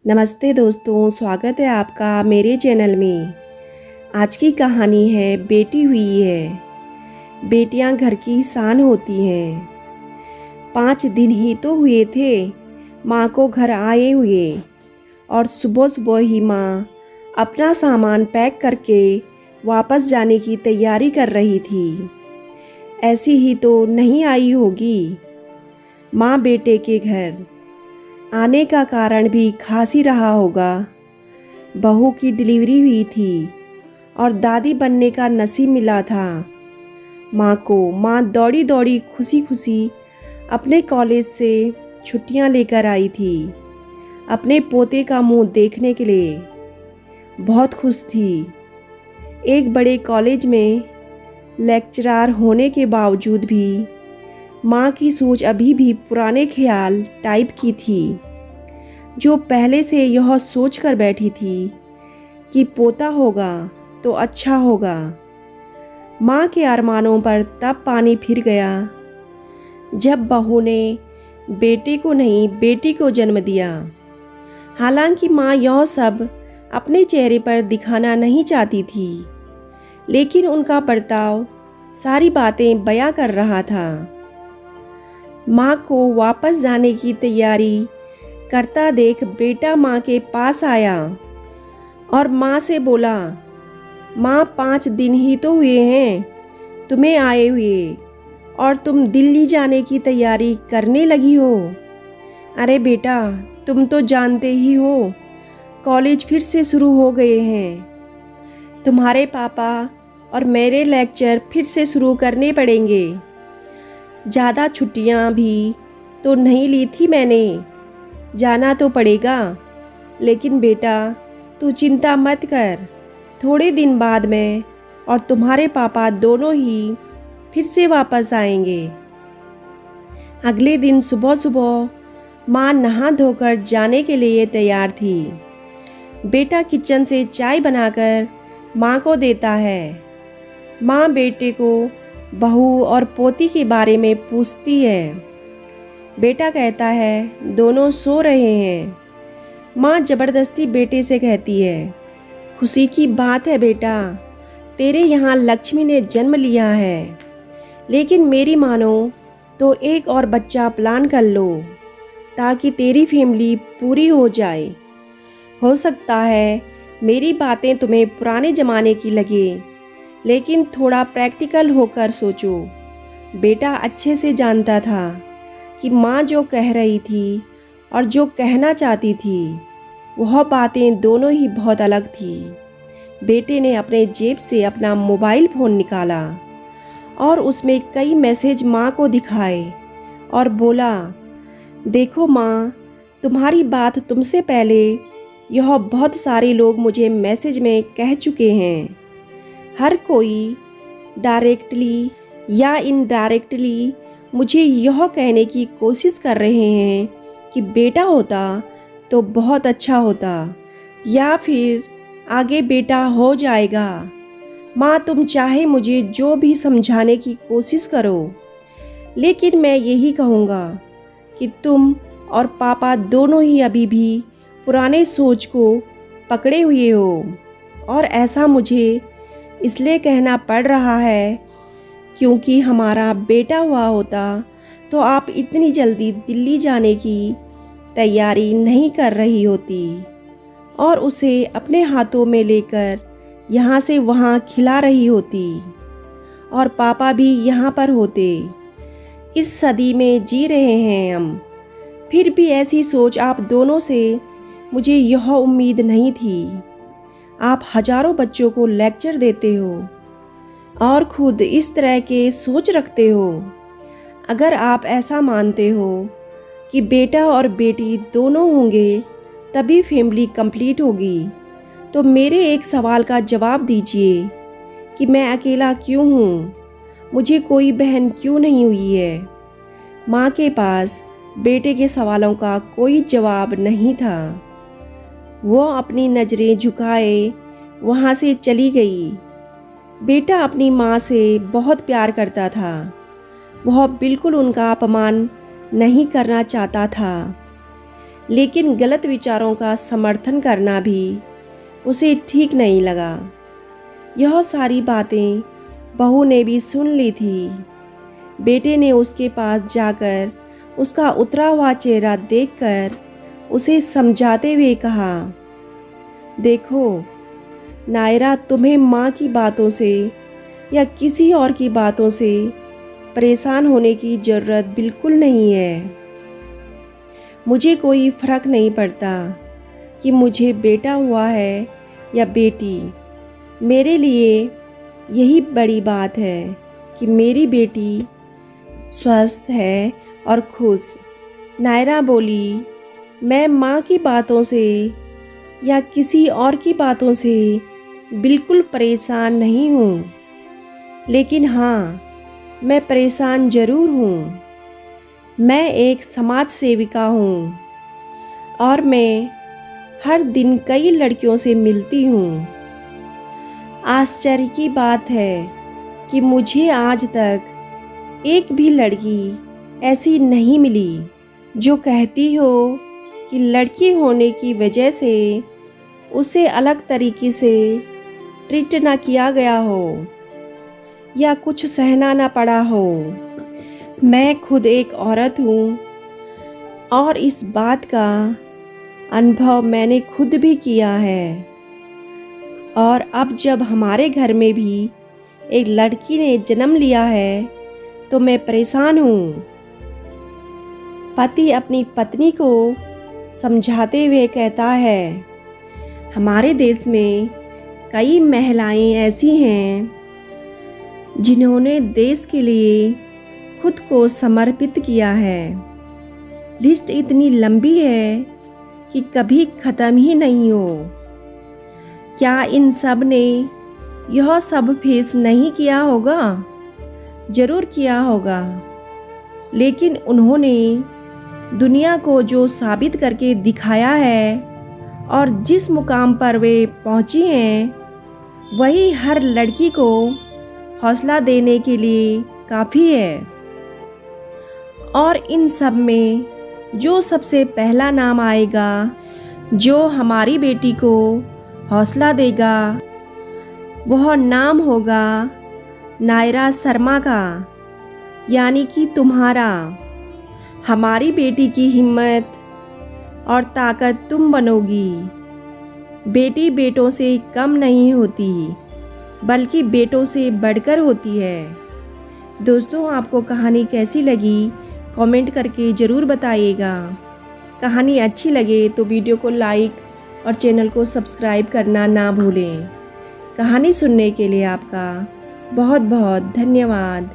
नमस्ते दोस्तों, स्वागत है आपका मेरे चैनल में। आज की कहानी है बेटी हुई है। बेटियां घर की शान होती हैं। 5 दिन ही तो हुए थे माँ को घर आए हुए और सुबह सुबह ही माँ अपना सामान पैक करके वापस जाने की तैयारी कर रही थी। ऐसी ही तो नहीं आई होगी। माँ बेटे के घर आने का कारण भी खास ही रहा होगा। बहू की डिलीवरी हुई थी और दादी बनने का नसीब मिला था। माँ दौड़ी दौड़ी खुशी खुशी अपने कॉलेज से छुट्टियां लेकर आई थी, अपने पोते का मुंह देखने के लिए। बहुत खुश थी। एक बड़े कॉलेज में लेक्चरर होने के बावजूद भी माँ की सोच अभी भी पुराने ख्याल टाइप की थी, जो पहले से यह सोच कर बैठी थी कि पोता होगा तो अच्छा होगा। माँ के अरमानों पर तब पानी फिर गया जब बहू ने बेटे को नहीं बेटी को जन्म दिया। हालांकि माँ यह सब अपने चेहरे पर दिखाना नहीं चाहती थी, लेकिन उनका बर्ताव सारी बातें बयां कर रहा था। माँ को वापस जाने की तैयारी करता देख बेटा माँ के पास आया और माँ से बोला, माँ 5 दिन ही तो हुए हैं तुम्हें आए हुए और तुम दिल्ली जाने की तैयारी करने लगी हो। अरे बेटा, तुम तो जानते ही हो कॉलेज फिर से शुरू हो गए हैं। तुम्हारे पापा और मेरे लेक्चर फिर से शुरू करने पड़ेंगे। ज़्यादा छुट्टियां भी तो नहीं ली थी मैंने, जाना तो पड़ेगा। लेकिन बेटा तू चिंता मत कर, थोड़े दिन बाद मैं और तुम्हारे पापा दोनों ही फिर से वापस आएंगे। अगले दिन सुबह सुबह माँ नहा धोकर जाने के लिए तैयार थी। बेटा किचन से चाय बनाकर माँ को देता है। माँ बेटे को बहू और पोती के बारे में पूछती है। बेटा कहता है दोनों सो रहे हैं। माँ ज़बरदस्ती बेटे से कहती है, खुशी की बात है बेटा, तेरे यहाँ लक्ष्मी ने जन्म लिया है। लेकिन मेरी मानो तो एक और बच्चा प्लान कर लो ताकि तेरी फैमिली पूरी हो जाए। हो सकता है मेरी बातें तुम्हें पुराने ज़माने की लगे, लेकिन थोड़ा प्रैक्टिकल होकर सोचो। बेटा अच्छे से जानता था कि माँ जो कह रही थी और जो कहना चाहती थी वह बातें दोनों ही बहुत अलग थी। बेटे ने अपने जेब से अपना मोबाइल फ़ोन निकाला और उसमें कई मैसेज माँ को दिखाए और बोला, देखो माँ, तुम्हारी बात तुमसे पहले यह बहुत सारे लोग मुझे मैसेज में कह चुके हैं। हर कोई डायरेक्टली या इनडायरेक्टली मुझे यह कहने की कोशिश कर रहे हैं कि बेटा होता तो बहुत अच्छा होता, या फिर आगे बेटा हो जाएगा। माँ, तुम चाहे मुझे जो भी समझाने की कोशिश करो, लेकिन मैं यही कहूँगा कि तुम और पापा दोनों ही अभी भी पुराने सोच को पकड़े हुए हो। और ऐसा मुझे इसलिए कहना पड़ रहा है क्योंकि हमारा बेटा हुआ होता तो आप इतनी जल्दी दिल्ली जाने की तैयारी नहीं कर रही होती और उसे अपने हाथों में लेकर यहाँ से वहाँ खिला रही होती, और पापा भी यहाँ पर होते। इस सदी में जी रहे हैं हम, फिर भी ऐसी सोच आप दोनों से मुझे यह उम्मीद नहीं थी। आप हजारों बच्चों को लेक्चर देते हो और खुद इस तरह के सोच रखते हो। अगर आप ऐसा मानते हो कि बेटा और बेटी दोनों होंगे तभी फैमिली कंप्लीट होगी, तो मेरे एक सवाल का जवाब दीजिए कि मैं अकेला क्यों हूँ? मुझे कोई बहन क्यों नहीं हुई है? माँ के पास बेटे के सवालों का कोई जवाब नहीं था। वो अपनी नज़रें झुकाए वहाँ से चली गई। बेटा अपनी माँ से बहुत प्यार करता था। वह बिल्कुल उनका अपमान नहीं करना चाहता था। लेकिन गलत विचारों का समर्थन करना भी उसे ठीक नहीं लगा। यह सारी बातें बहू ने भी सुन ली थी। बेटे ने उसके पास जाकर उसका उतरा हुआ चेहरा देखकर उसे समझाते हुए कहा, देखो नायरा, तुम्हें माँ की बातों से या किसी और की बातों से परेशान होने की ज़रूरत बिल्कुल नहीं है। मुझे कोई फ़र्क नहीं पड़ता कि मुझे बेटा हुआ है या बेटी। मेरे लिए यही बड़ी बात है कि मेरी बेटी स्वस्थ है और खुश। नायरा बोली, मैं माँ की बातों से या किसी और की बातों से बिल्कुल परेशान नहीं हूँ, लेकिन हाँ, मैं परेशान ज़रूर हूँ। मैं एक समाज सेविका हूँ और मैं हर दिन कई लड़कियों से मिलती हूँ। आश्चर्य की बात है कि मुझे आज तक एक भी लड़की ऐसी नहीं मिली जो कहती हो कि लड़की होने की वजह से उसे अलग तरीके से ट्रीट ना किया गया हो या कुछ सहना ना पड़ा हो। मैं खुद एक औरत हूँ और इस बात का अनुभव मैंने खुद भी किया है। और अब जब हमारे घर में भी एक लड़की ने जन्म लिया है तो मैं परेशान हूँ। पति अपनी पत्नी को समझाते हुए कहता है, हमारे देश में कई महिलाएं ऐसी हैं जिन्होंने देश के लिए खुद को समर्पित किया है। लिस्ट इतनी लंबी है कि कभी ख़त्म ही नहीं हो। क्या इन सब ने यह सब फेस नहीं किया होगा? ज़रूर किया होगा, लेकिन उन्होंने दुनिया को जो साबित करके दिखाया है और जिस मुकाम पर वे पहुंची हैं, वही हर लड़की को हौसला देने के लिए काफ़ी है। और इन सब में जो सबसे पहला नाम आएगा, जो हमारी बेटी को हौसला देगा, वह नाम होगा नायरा शर्मा का, यानी कि तुम्हारा। हमारी बेटी की हिम्मत और ताकत तुम बनोगी। बेटी बेटों से कम नहीं होती, बल्कि बेटों से बढ़कर होती है। दोस्तों, आपको कहानी कैसी लगी कमेंट करके ज़रूर बताइएगा। कहानी अच्छी लगे तो वीडियो को लाइक और चैनल को सब्सक्राइब करना ना भूलें। कहानी सुनने के लिए आपका बहुत बहुत धन्यवाद।